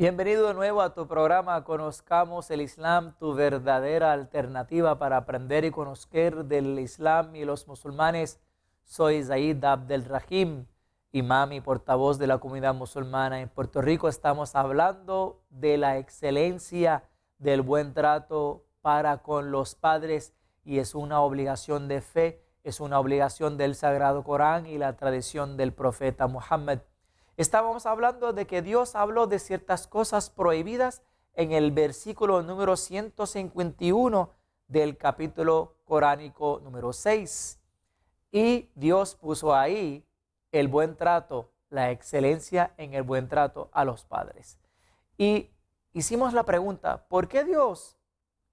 Bienvenido de nuevo a tu programa Conozcamos el Islam, tu verdadera alternativa para aprender y conocer del Islam y los musulmanes. Soy Zaid Abdelrahim, imam y portavoz de la comunidad musulmana en Puerto Rico. Estamos hablando de la excelencia del buen trato para con los padres y es una obligación de fe, es una obligación del Sagrado Corán y la tradición del profeta Muhammad. Estábamos hablando de que Dios habló de ciertas cosas prohibidas en el versículo número 151 del capítulo coránico número 6. Y Dios puso ahí el buen trato, la excelencia en el buen trato a los padres. Y hicimos la pregunta, ¿por qué Dios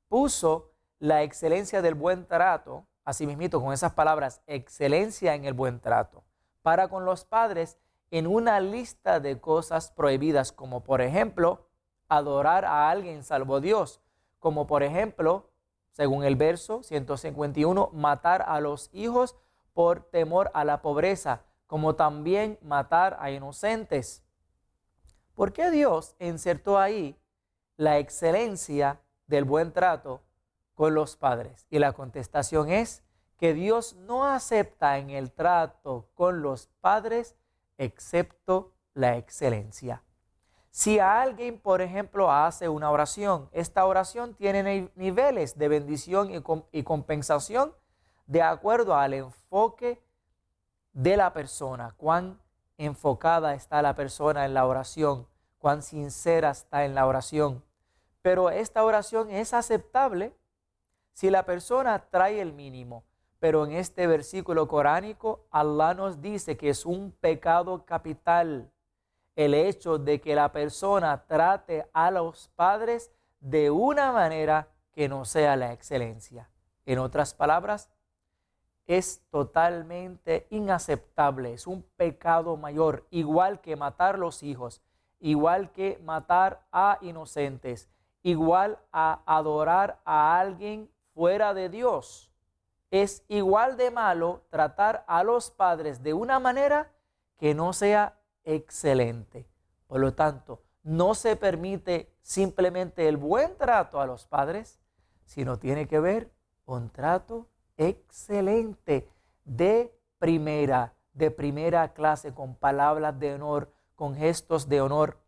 puso la excelencia del buen trato, así mismito con esas palabras, excelencia en el buen trato, para con los padres en una lista de cosas prohibidas, como por ejemplo, adorar a alguien salvo Dios, como por ejemplo, según el verso 151, matar a los hijos por temor a la pobreza, como también matar a inocentes? ¿Por qué Dios insertó ahí la excelencia del buen trato con los padres? Y la contestación es que Dios no acepta en el trato con los padres excepto la excelencia. Si alguien, por ejemplo, hace una oración, esta oración tiene niveles de bendición y compensación de acuerdo al enfoque de la persona, cuán enfocada está la persona en la oración, cuán sincera está en la oración. Pero esta oración es aceptable si la persona trae el mínimo. Pero en este versículo coránico, Allah nos dice que es un pecado capital el hecho de que la persona trate a los padres de una manera que no sea la excelencia. En otras palabras, es totalmente inaceptable, es un pecado mayor, igual que matar los hijos, igual que matar a inocentes, igual a adorar a alguien fuera de Dios. Es igual de malo tratar a los padres de una manera que no sea excelente. Por lo tanto, no se permite simplemente el buen trato a los padres, sino tiene que ver un trato excelente de primera clase, con palabras de honor, con gestos de honor.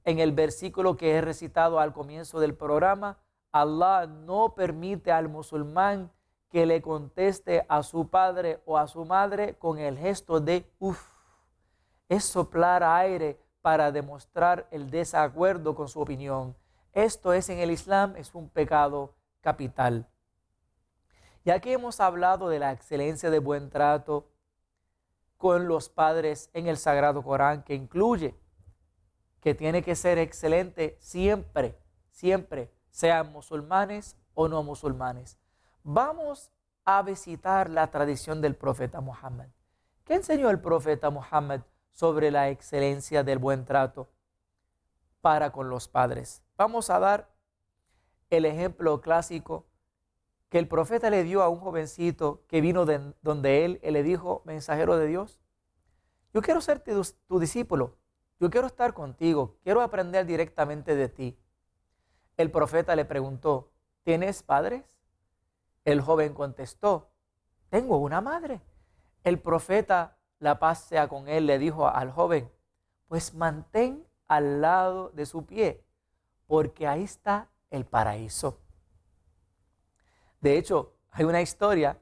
En el versículo que he recitado al comienzo del programa, Allah no permite al musulmán que le conteste a su padre o a su madre con el gesto de uff. Es soplar aire para demostrar el desacuerdo con su opinión. Esto es en el Islam, es un pecado capital. Ya que hemos hablado de la excelencia de buen trato con los padres en el Sagrado Corán, que incluye que tiene que ser excelente siempre, sean musulmanes o no musulmanes. Vamos a visitar la tradición del profeta Muhammad. ¿Qué enseñó el profeta Muhammad sobre la excelencia del buen trato para con los padres? Vamos a dar el ejemplo clásico que el profeta le dio a un jovencito que vino donde él le dijo, mensajero de Dios, yo quiero ser tu discípulo, yo quiero estar contigo, quiero aprender directamente de ti. El profeta le preguntó, ¿tienes padres? El joven contestó, tengo una madre. El profeta, la paz sea con él, le dijo al joven, pues mantén al lado de su pie, porque ahí está el paraíso. De hecho, hay una historia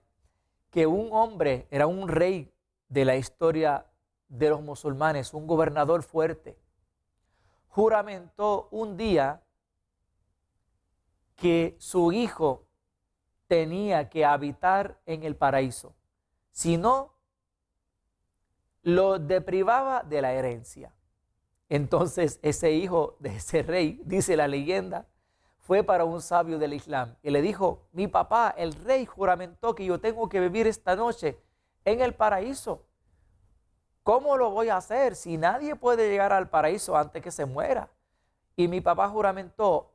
que un hombre, era un rey de la historia de los musulmanes, un gobernador fuerte, juramentó un día que su hijo tenía que habitar en el paraíso, si no, lo deprivaba de la herencia. Entonces ese hijo de ese rey, dice la leyenda, fue para un sabio del Islam y le dijo, mi papá, el rey, juramentó que yo tengo que vivir esta noche en el paraíso. ¿Cómo lo voy a hacer si nadie puede llegar al paraíso antes que se muera? Y mi papá juramentó,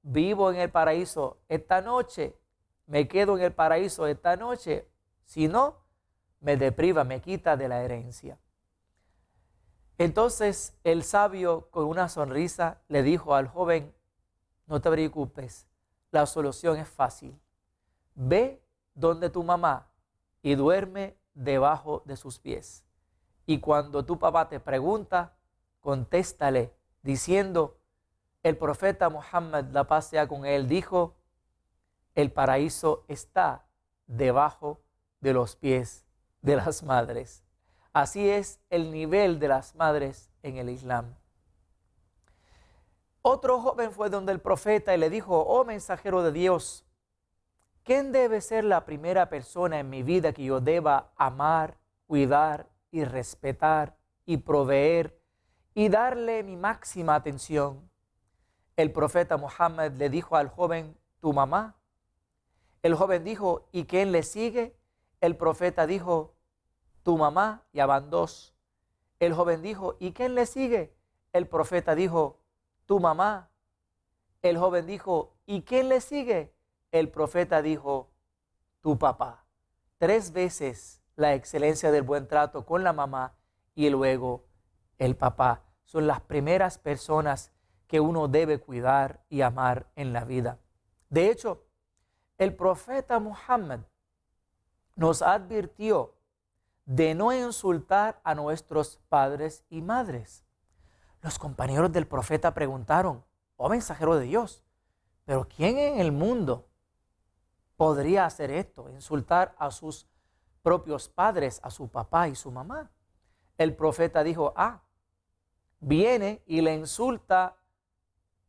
vivo en el paraíso esta noche, me quedo en el paraíso esta noche, si no, me depriva, me quita de la herencia. Entonces el sabio, con una sonrisa, le dijo al joven: no te preocupes, la solución es fácil. Ve donde tu mamá y duerme debajo de sus pies. Y cuando tu papá te pregunta, contéstale diciendo: el profeta Muhammad, la paz sea con él, dijo: el paraíso está debajo de los pies de las madres. Así es el nivel de las madres en el Islam. Otro joven fue donde el profeta y le dijo: oh mensajero de Dios, ¿quién debe ser la primera persona en mi vida que yo deba amar, cuidar y respetar y proveer y darle mi máxima atención? El profeta Muhammad le dijo al joven: tu mamá. El joven dijo: ¿y quién le sigue? El profeta dijo: tu mamá, y van dos. El joven dijo: ¿y quién le sigue? El profeta dijo: tu mamá. El joven dijo: ¿y quién le sigue? El profeta dijo: tu papá. 3 veces la excelencia del buen trato con la mamá y luego el papá. Son las primeras personas que uno debe cuidar y amar en la vida. De hecho, el profeta Muhammad nos advirtió de no insultar a nuestros padres y madres. Los compañeros del profeta preguntaron: oh mensajero de Dios, ¿pero quién en el mundo podría hacer esto? Insultar a sus propios padres, a su papá y su mamá. El profeta dijo: viene y le insulta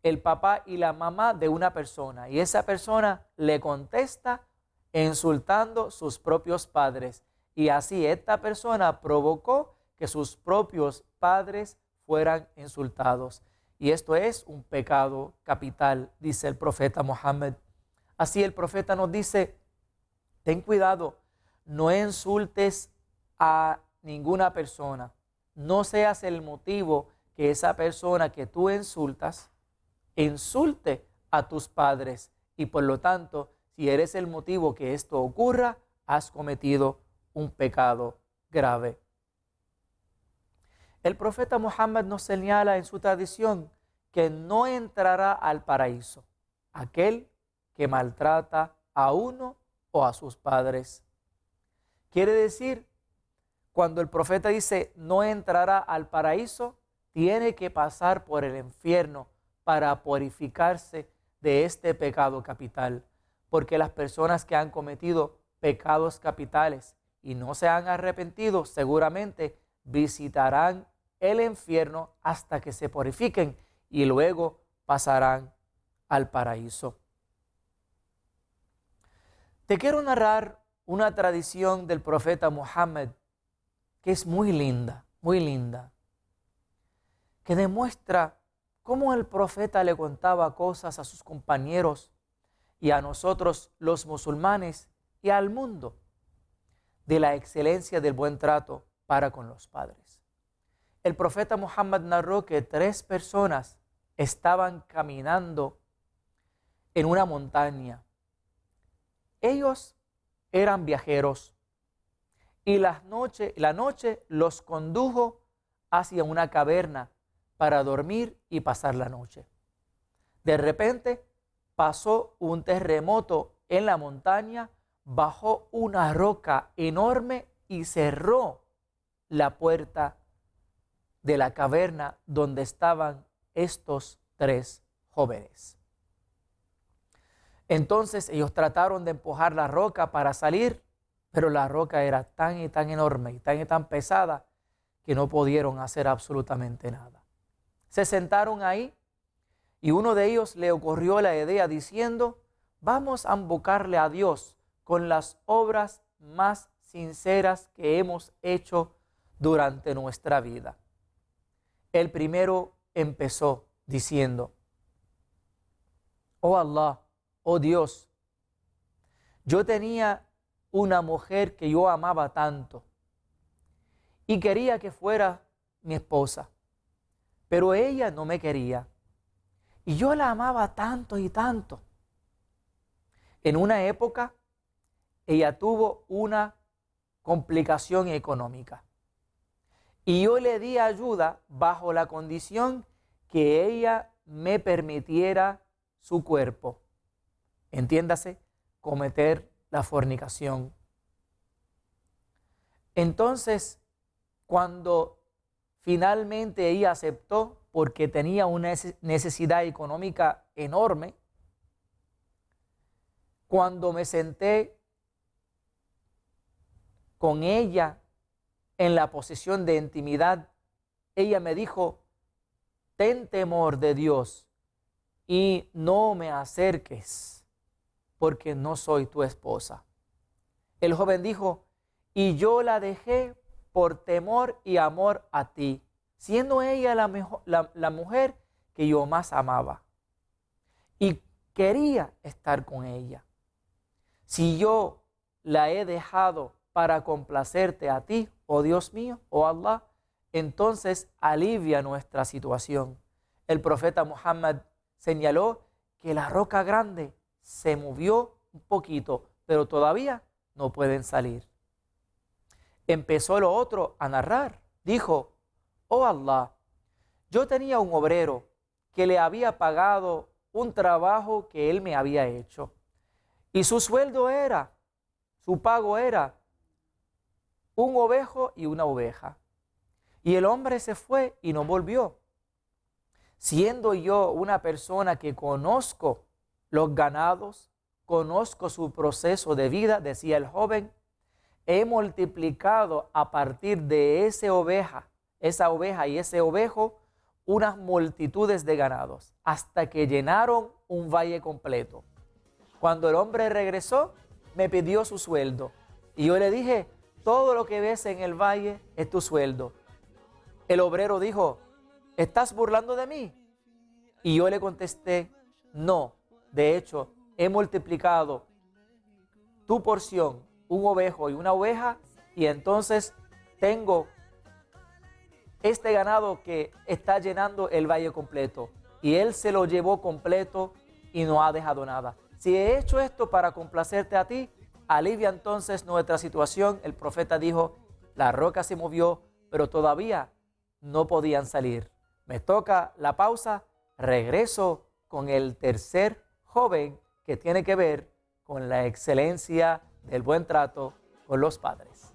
el papá y la mamá de una persona, y esa persona le contesta insultando sus propios padres, y así esta persona provocó que sus propios padres fueran insultados, y esto es un pecado capital, dice el profeta Muhammad. Así el profeta nos dice: ten cuidado, no insultes a ninguna persona, no seas el motivo que esa persona que tú insultas insulte a tus padres, y por lo tanto, si eres el motivo que esto ocurra, has cometido un pecado grave. El profeta Muhammad nos señala en su tradición que no entrará al paraíso aquel que maltrata a uno o a sus padres. Quiere decir, cuando el profeta dice no entrará al paraíso, tiene que pasar por el infierno para purificarse de este pecado capital, porque las personas que han cometido pecados capitales y no se han arrepentido, seguramente visitarán el infierno hasta que se purifiquen y luego pasarán al paraíso. Te quiero narrar una tradición del profeta Muhammad que es muy linda, que demuestra cómo el profeta le contaba cosas a sus compañeros y a nosotros los musulmanes y al mundo de la excelencia del buen trato para con los padres. El profeta Muhammad narró que 3 personas estaban caminando en una montaña. Ellos eran viajeros y la noche los condujo hacia una caverna para dormir y pasar la noche. De repente pasó un terremoto en la montaña, bajó una roca enorme y cerró la puerta de la caverna donde estaban estos 3 jóvenes. Entonces ellos trataron de empujar la roca para salir, pero la roca era tan y tan enorme y tan pesada que no pudieron hacer absolutamente nada. Se sentaron ahí y uno de ellos le ocurrió la idea diciendo: vamos a invocarle a Dios con las obras más sinceras que hemos hecho durante nuestra vida. El primero empezó diciendo: oh Allah, oh Dios, yo tenía una mujer que yo amaba tanto y quería que fuera mi esposa, pero ella no me quería y yo la amaba tanto y tanto. En una época ella tuvo una complicación económica Y yo le di ayuda bajo la condición que ella me permitiera su cuerpo. Entiéndase, cometer la fornicación. Entonces, cuando finalmente ella aceptó, porque tenía una necesidad económica enorme, cuando me senté con ella en la posición de intimidad, ella me dijo: ten temor de Dios y no me acerques, porque no soy tu esposa. El joven dijo: y yo la dejé por temor y amor a ti, siendo ella la mujer que yo más amaba, y quería estar con ella. Si yo la he dejado para complacerte a ti, oh Dios mío, oh Allah, entonces alivia nuestra situación. El profeta Muhammad señaló que la roca grande se movió un poquito, pero todavía no pueden salir. Empezó el otro a narrar. Dijo: oh Allah, yo tenía un obrero que le había pagado un trabajo que él me había hecho. Y su pago era un ovejo y una oveja. Y el hombre se fue y no volvió. Siendo yo una persona que conozco los ganados, conozco su proceso de vida, decía el joven, he multiplicado a partir de esa oveja y ese ovejo, unas multitudes de ganados, hasta que llenaron un valle completo. Cuando el hombre regresó, me pidió su sueldo. Y yo le dije: todo lo que ves en el valle es tu sueldo. El obrero dijo: ¿estás burlando de mí? Y yo le contesté: no, de hecho, he multiplicado tu porción, un ovejo y una oveja, y entonces tengo este ganado que está llenando el valle completo. Y él se lo llevó completo y no ha dejado nada. Si he hecho esto para complacerte a ti, alivia entonces nuestra situación. El profeta dijo: la roca se movió, pero todavía no podían salir. Me toca la pausa, regreso con el tercer joven que tiene que ver con la excelencia del buen trato con los padres.